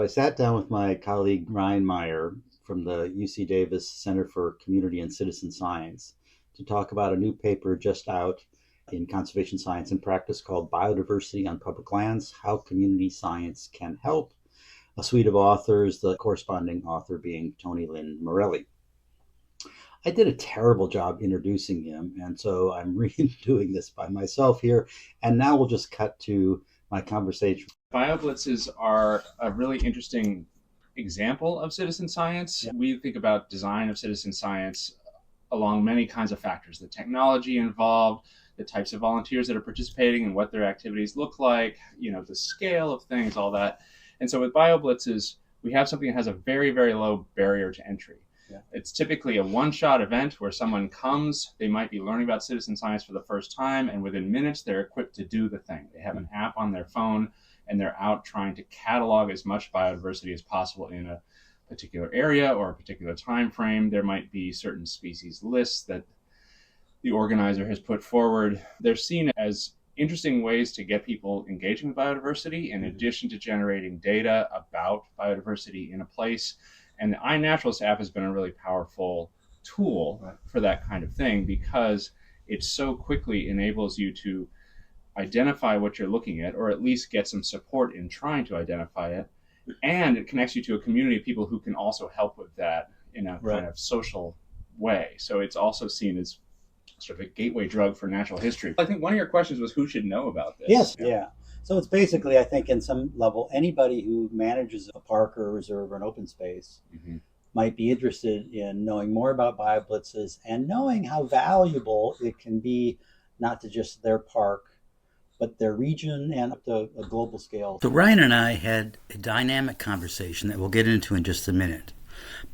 I sat down with my colleague Ryan Meyer from the UC Davis Center for Community and Citizen Science to talk about a new paper just out in Conservation Science and Practice called Biodiversity on Public Lands: How Community Science Can Help. A suite of authors, the corresponding author being Tony Lynn Morelli. I did a terrible job introducing him, and so I'm redoing this by myself here. And now we'll just cut to my conversation. Bioblitzes are a really interesting example of citizen science. Yeah. We think about design of citizen science along many kinds of factors: the technology involved, the types of volunteers that are participating and what their activities look like, the scale of things, all that. And so with Bioblitzes, we have something that has a very, very low barrier to entry. Yeah. It's typically a one-shot event where someone comes, they might be learning about citizen science for the first time, and within minutes, they're equipped to do the thing. They have an app on their phone, and they're out trying to catalog as much biodiversity as possible in a particular area or a particular time frame. There might be certain species lists that the organizer has put forward. They're seen as interesting ways to get people engaging with biodiversity in addition to generating data about biodiversity in a place. And the iNaturalist app has been a really powerful tool for that kind of thing because it so quickly enables you to identify what you're looking at, or at least get some support in trying to identify it. And it connects you to a community of people who can also help with that in a kind of social way. So it's also seen as sort of a gateway drug for natural history. I think one of your questions was who should know about this. Yes, yeah. So it's basically, I think, in some level, anybody who manages a park or a reserve or an open space might be interested in knowing more about BioBlitzes and knowing how valuable it can be, not to just their park, but their region and up to a global scale. So Ryan and I had a dynamic conversation that we'll get into in just a minute.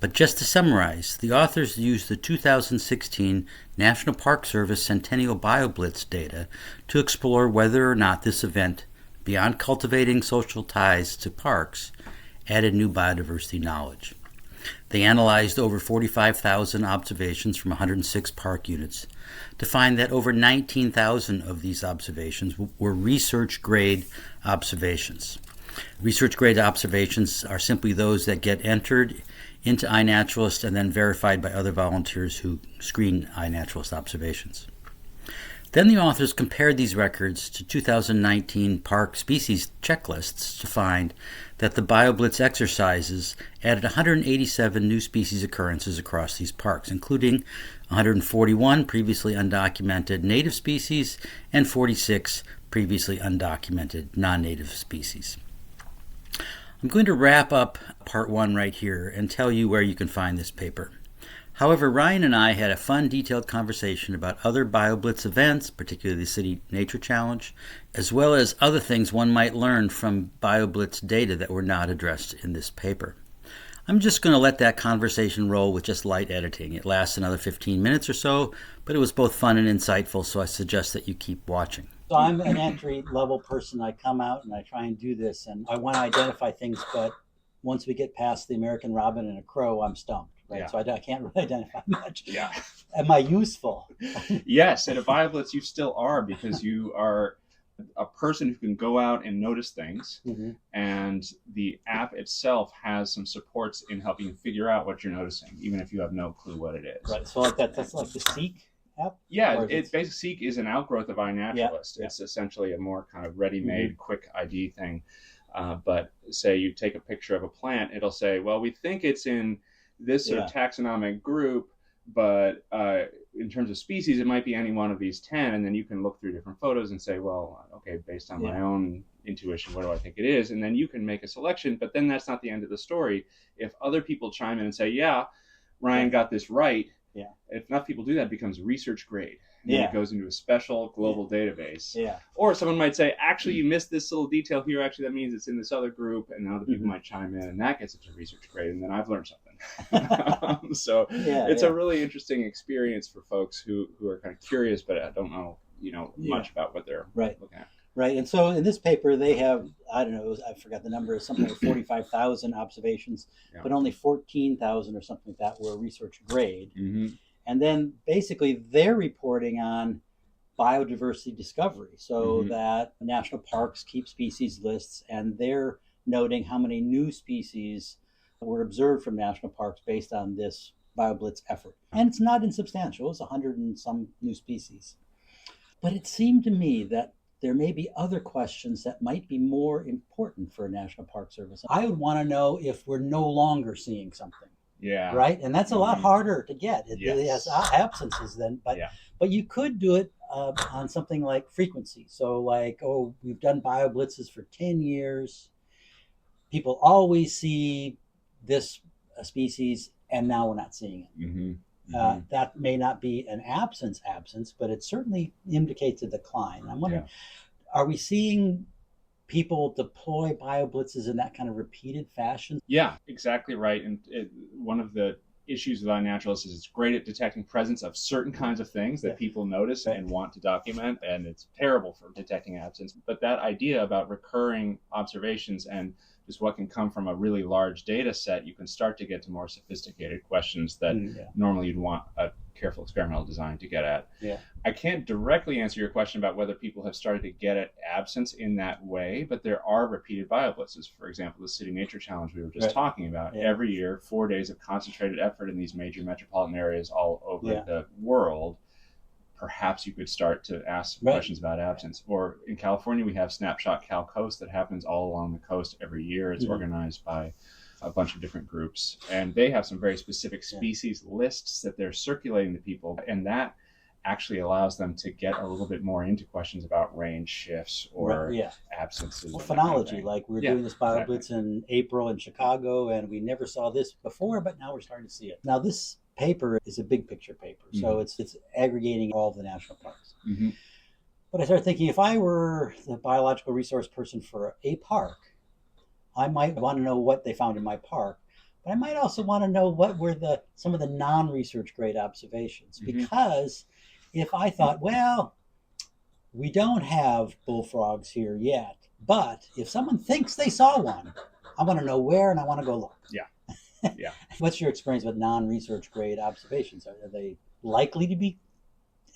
But just to summarize, the authors used the 2016 National Park Service Centennial BioBlitz data to explore whether or not this event, beyond cultivating social ties to parks, added new biodiversity knowledge. They analyzed over 45,000 observations from 106 park units to find that over 19,000 of these observations were research-grade observations. Research-grade observations are simply those that get entered into iNaturalist and then verified by other volunteers who screen iNaturalist observations. Then the authors compared these records to 2019 park species checklists to find that the BioBlitz exercises added 187 new species occurrences across these parks, including 141 previously undocumented native species and 46 previously undocumented non-native species. I'm going to wrap up part one right here and tell you where you can find this paper. However, Ryan and I had a fun, detailed conversation about other BioBlitz events, particularly the City Nature Challenge, as well as other things one might learn from BioBlitz data that were not addressed in this paper. I'm just going to let that conversation roll with just light editing. It lasts another 15 minutes or so, but it was both fun and insightful, so I suggest that you keep watching. So I'm an entry-level person. I come out and I try and do this, and I want to identify things, but once we get past the American robin and a crow, I'm stumped. Right. Yeah. So I can't really identify much. Yeah. Am I useful? Yes. At a BioBlitz, you still are, because you are a person who can go out and notice things. And the app itself has some supports in helping you figure out what you're noticing, even if you have no clue what it is. Right. So like that's like the Seek app? Yeah. It's basically Seek is an outgrowth of iNaturalist. It's essentially a more kind of ready-made, quick ID thing. But say you take a picture of a plant, it'll say, well, we think it's in this sort of taxonomic group, but in terms of species, it might be any one of these 10, and then you can look through different photos and say, well, okay, based on my own intuition, what do I think it is? And then you can make a selection, but then that's not the end of the story. If other people chime in and say, yeah, Ryan got this right, if enough people do that, it becomes research grade. And then it goes into a special global database. Or someone might say, actually, you missed this little detail here. Actually, that means it's in this other group. And then other people might chime in, and that gets it to research grade. And then I've learned something. So it's a really interesting experience for folks who are kind of curious, but I don't know, much about what they're looking at. Right. And so in this paper, they have, I don't know, I forgot the number, something like 45,000 observations, but only 14,000 or something like that were research grade. And then basically they're reporting on biodiversity discovery, so that national parks keep species lists, and they're noting how many new species were observed from national parks based on this Bioblitz effort. And it's not insubstantial, it's 100 and some new species. But it seemed to me that there may be other questions that might be more important for a National Park Service. I would want to know if we're no longer seeing something. Yeah. Right? And that's a lot harder to get. It really has Yes. absences then. But you could do it on something like frequency. So like, oh, we've done BioBlitzes for 10 years. People always see this species, and now we're not seeing it. Mm-hmm. That may not be an absence, but it certainly indicates a decline. I'm wondering, are we seeing people deploy BioBlitzes in that kind of repeated fashion? Yeah, exactly right. And one of the issues with iNaturalist is it's great at detecting presence of certain kinds of things that people notice and want to document, and it's terrible for detecting absence. But that idea about recurring observations and just what can come from a really large data set, you can start to get to more sophisticated questions that normally you'd want a careful experimental design to get at. Yeah. I can't directly answer your question about whether people have started to get at absence in that way, but there are repeated bioblitzes. For example, the City Nature Challenge we were just talking about. Every year, 4 days of concentrated effort in these major metropolitan areas all over the world. Perhaps you could start to ask questions about absence. Or in California, we have Snapshot Cal Coast that happens all along the coast every year. It's organized by a bunch of different groups, and they have some very specific species lists that they're circulating to people, and that actually allows them to get a little bit more into questions about range shifts or absences. Well, phenology, like we were doing this BioBlitz in April in Chicago, and we never saw this before, but now we're starting to see it. Now this paper is a big picture paper, so it's aggregating all of the national parks. But I started thinking, if I were the biological resource person for a park, I might want to know what they found in my park, but I might also want to know what were some of the non-research grade observations. Because if I thought, well, we don't have bullfrogs here yet, but if someone thinks they saw one, I want to know where and I want to go look. Yeah. What's your experience with non-research grade observations? Are they likely to be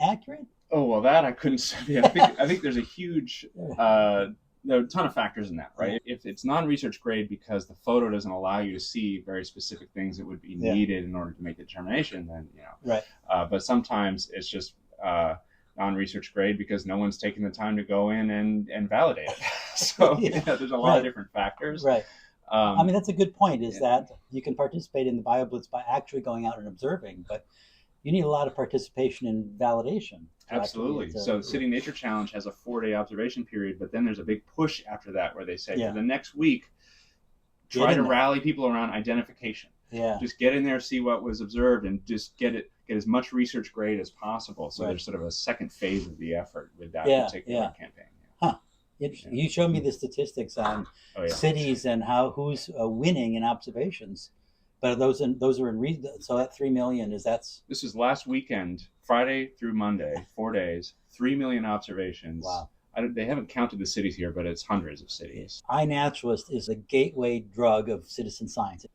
accurate? Oh, well, that I couldn't say. I think there's a huge... there are a ton of factors in that, right? If it's non-research grade because the photo doesn't allow you to see very specific things that would be needed in order to make the determination, then, but sometimes it's just non-research grade because no one's taking the time to go in and validate it. So there's a lot of different factors. Right. I mean, that's a good point, is that you can participate in the BioBlitz by actually going out and observing, but you need a lot of participation in validation. Absolutely. So the City Nature Challenge has a 4-day observation period, but then there's a big push after that where they say for the next week, try to rally people around identification. Just get in there, see what was observed, and just get as much research grade as possible. So there's sort of a second phase of the effort with that particular campaign. Interesting. You showed me the statistics on cities and who's winning in observations. But those are in so that 3 million This is last weekend, Friday through Monday, 4 days, 3 million observations. Wow. They haven't counted the cities here, but it's hundreds of cities. iNaturalist is a gateway drug of citizen science.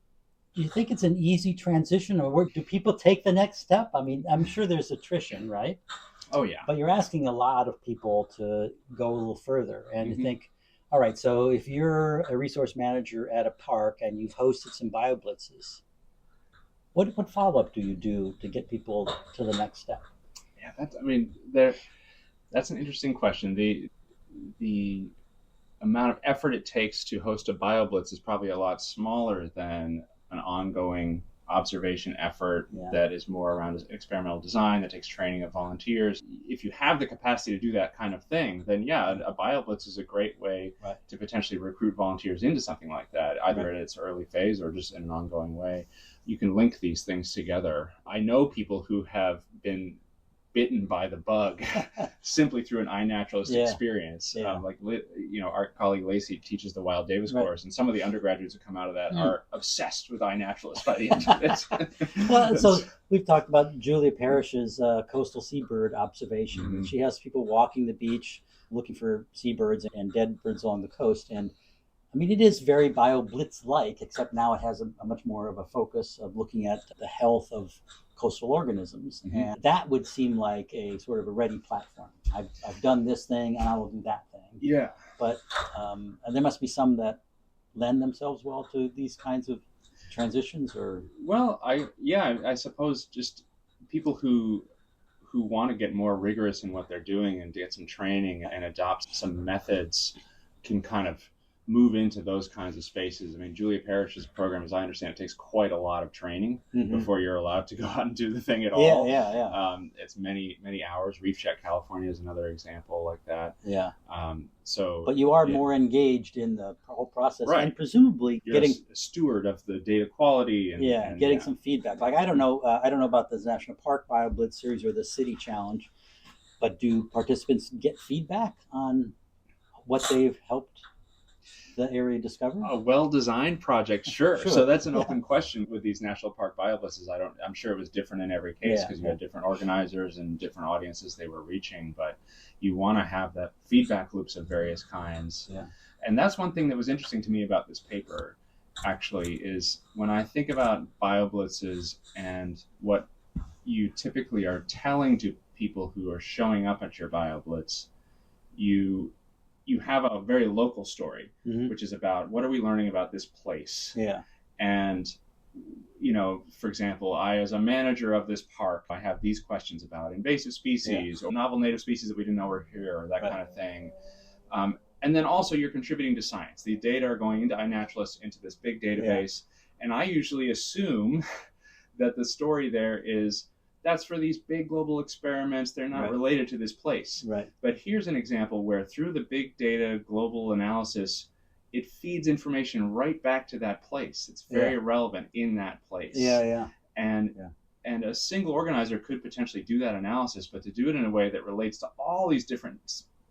Do you think it's an easy transition, or do people take the next step? I mean, I'm sure there's attrition, right? Oh, yeah. But you're asking a lot of people to go a little further and to think, all right, so if you're a resource manager at a park and you've hosted some BioBlitzes, what follow-up do you do to get people to the next step? Yeah, that's an interesting question. The amount of effort it takes to host a BioBlitz is probably a lot smaller than an ongoing observation effort that is more around experimental design, that takes training of volunteers. If you have the capacity to do that kind of thing, then a BioBlitz is a great way to potentially recruit volunteers into something like that, either at its early phase or just in an ongoing way. You can link these things together. I know people who have been bitten by the bug simply through an iNaturalist experience. Our colleague Lacey teaches the Wild Davis course, and some of the undergraduates who come out of that are obsessed with iNaturalist by the end of it. Well, so we've talked about Julia Parrish's coastal seabird observation. She has people walking the beach looking for seabirds and dead birds along the coast, and I mean, it is very BioBlitz-like, except now it has a much more of a focus of looking at the health of coastal organisms. And that would seem like a sort of a ready platform. I've done this thing and I will do that thing. Yeah. But there must be some that lend themselves well to these kinds of transitions? Or Well, I suppose just people who want to get more rigorous in what they're doing and get some training and adopt some methods can kind of move into those kinds of spaces. I mean, Julia Parrish's program, as I understand it, takes quite a lot of training before you're allowed to go out and do the thing at all. Yeah. It's many hours. Reef Check California is another example like that. Yeah. But you are more engaged in the whole process, right, and presumably you're getting a steward of the data quality and getting some feedback. Like I don't know about the National Park Bioblitz series or the City Challenge, but do participants get feedback on what they've helped the area discover? A well-designed project, sure. So that's an open question with these national park bioblitzes. I'm sure it was different in every case because you had different organizers and different audiences they were reaching, but you want to have that feedback loops of various kinds. Yeah. And that's one thing that was interesting to me about this paper, actually, is when I think about bioblitzes and what you typically are telling to people who are showing up at your bioblitz, you have a very local story, which is about what are we learning about this place? Yeah. And, for example, I, as a manager of this park, I have these questions about invasive species or novel native species that we didn't know were here or that kind of thing. And then also you're contributing to science. The data are going into iNaturalist, into this big database. And I usually assume that the story there is, that's for these big global experiments. They're not related to this place. Right. But here's an example where through the big data global analysis, it feeds information right back to that place. It's very relevant in that place. And a single organizer could potentially do that analysis, but to do it in a way that relates to all these different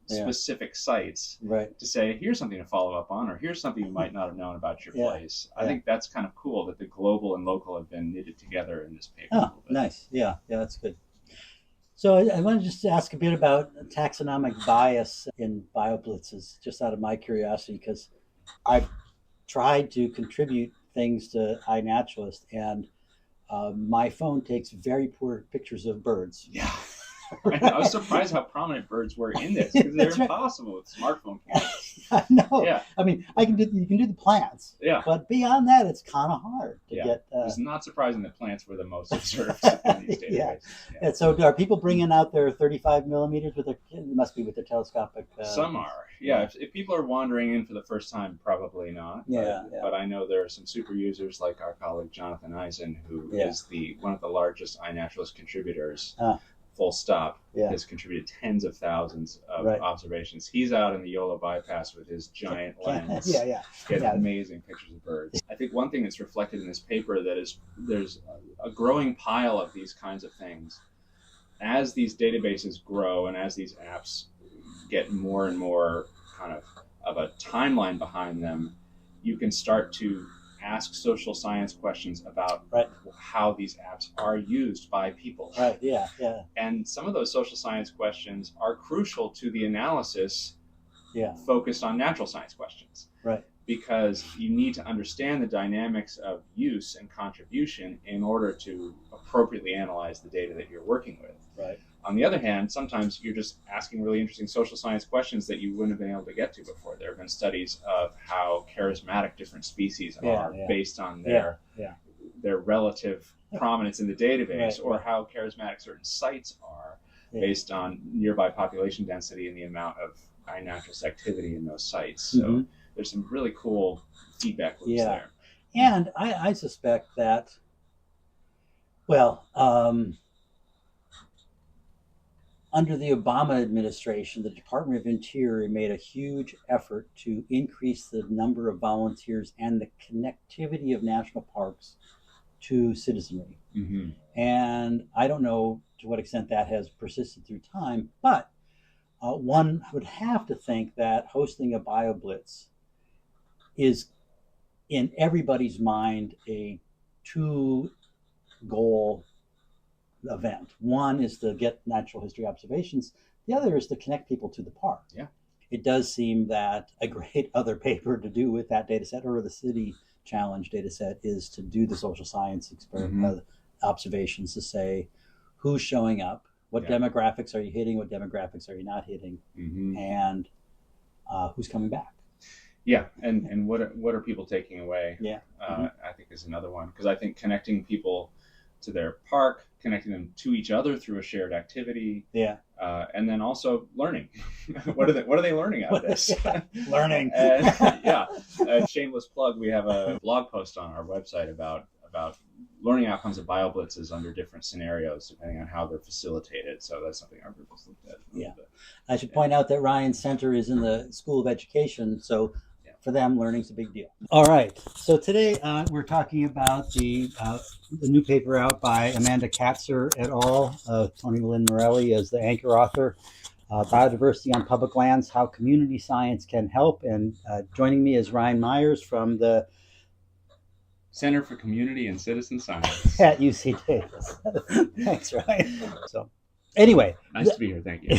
specific sites, to say, here's something to follow up on, or here's something you might not have known about your place. I think that's kind of cool that the global and local have been knitted together in this paper. Oh, nice. Yeah, that's good. So I want to just ask a bit about taxonomic bias in bioblitzes, just out of my curiosity, because I've tried to contribute things to iNaturalist, and my phone takes very poor pictures of birds. Yeah. I was surprised how prominent birds were in this because they're impossible with smartphone cameras. I know. Yeah. I mean, you can do the plants. Yeah. But beyond that, it's kind of hard to get. It's not surprising that plants were the most observed in these databases. And so, are people bringing out their 35 millimeters with their? It must be with their telescopic. Some are. Yeah. If people are wandering in for the first time, probably not. But I know there are some super users like our colleague Jonathan Eisen, who is one of the largest iNaturalist contributors. Full stop, has contributed tens of thousands of observations. He's out in the Yola bypass with his giant lens. Getting amazing pictures of birds. I think one thing that's reflected in this paper that is there's a growing pile of these kinds of things. As these databases grow and as these apps get more and more kind of a timeline behind them, you can start to ask social science questions about how these apps are used by people. And some of those social science questions are crucial to the analysis focused on natural science questions. Because you need to understand the dynamics of use and contribution in order to appropriately analyze the data that you're working with. On the other hand, sometimes you're just asking really interesting social science questions that you wouldn't have been able to get to before. There have been studies of how charismatic different species are based on their relative prominence in the database, or how charismatic certain sites are based on nearby population density and the amount of iNaturalist activity in those sites. So there's some really cool feedback loops there. And I suspect that, under the Obama administration, the Department of Interior made a huge effort to increase the number of volunteers and the connectivity of national parks to citizenry. And I don't know to what extent that has persisted through time, but one would have to think that hosting a BioBlitz is, in everybody's mind, a two-goal event. One is to get natural history observations. The other is to connect people to the park. It does seem that a great other paper to do with that data set, or the City Challenge data set, is to do the social science observations to say who's showing up, what demographics are you hitting, what demographics are you not hitting, and who's coming back. Yeah, and what are people taking away? Yeah. I think is another one, because I think connecting people to their park, connecting them to each other through a shared activity, Yeah. and then also learning. What are they learning out of this? Learning. And, yeah, a shameless plug. We have a blog post on our website about learning outcomes of BioBlitzes under different scenarios, depending on how they're facilitated. So that's something our group has looked at. Yeah. I should point out that Ryan's center is in the School of Education, so for them, learning's a big deal. All right. So today we're talking about the new paper out by Amanda Kastner et al., Tony Lynn Morelli as the anchor author, Biodiversity on Public Lands, How Community Science Can Help. And joining me is Ryan Meyer from the Center for Community and Citizen Science at UC Davis. Thanks, Ryan. So anyway. Nice to be here. Thank you.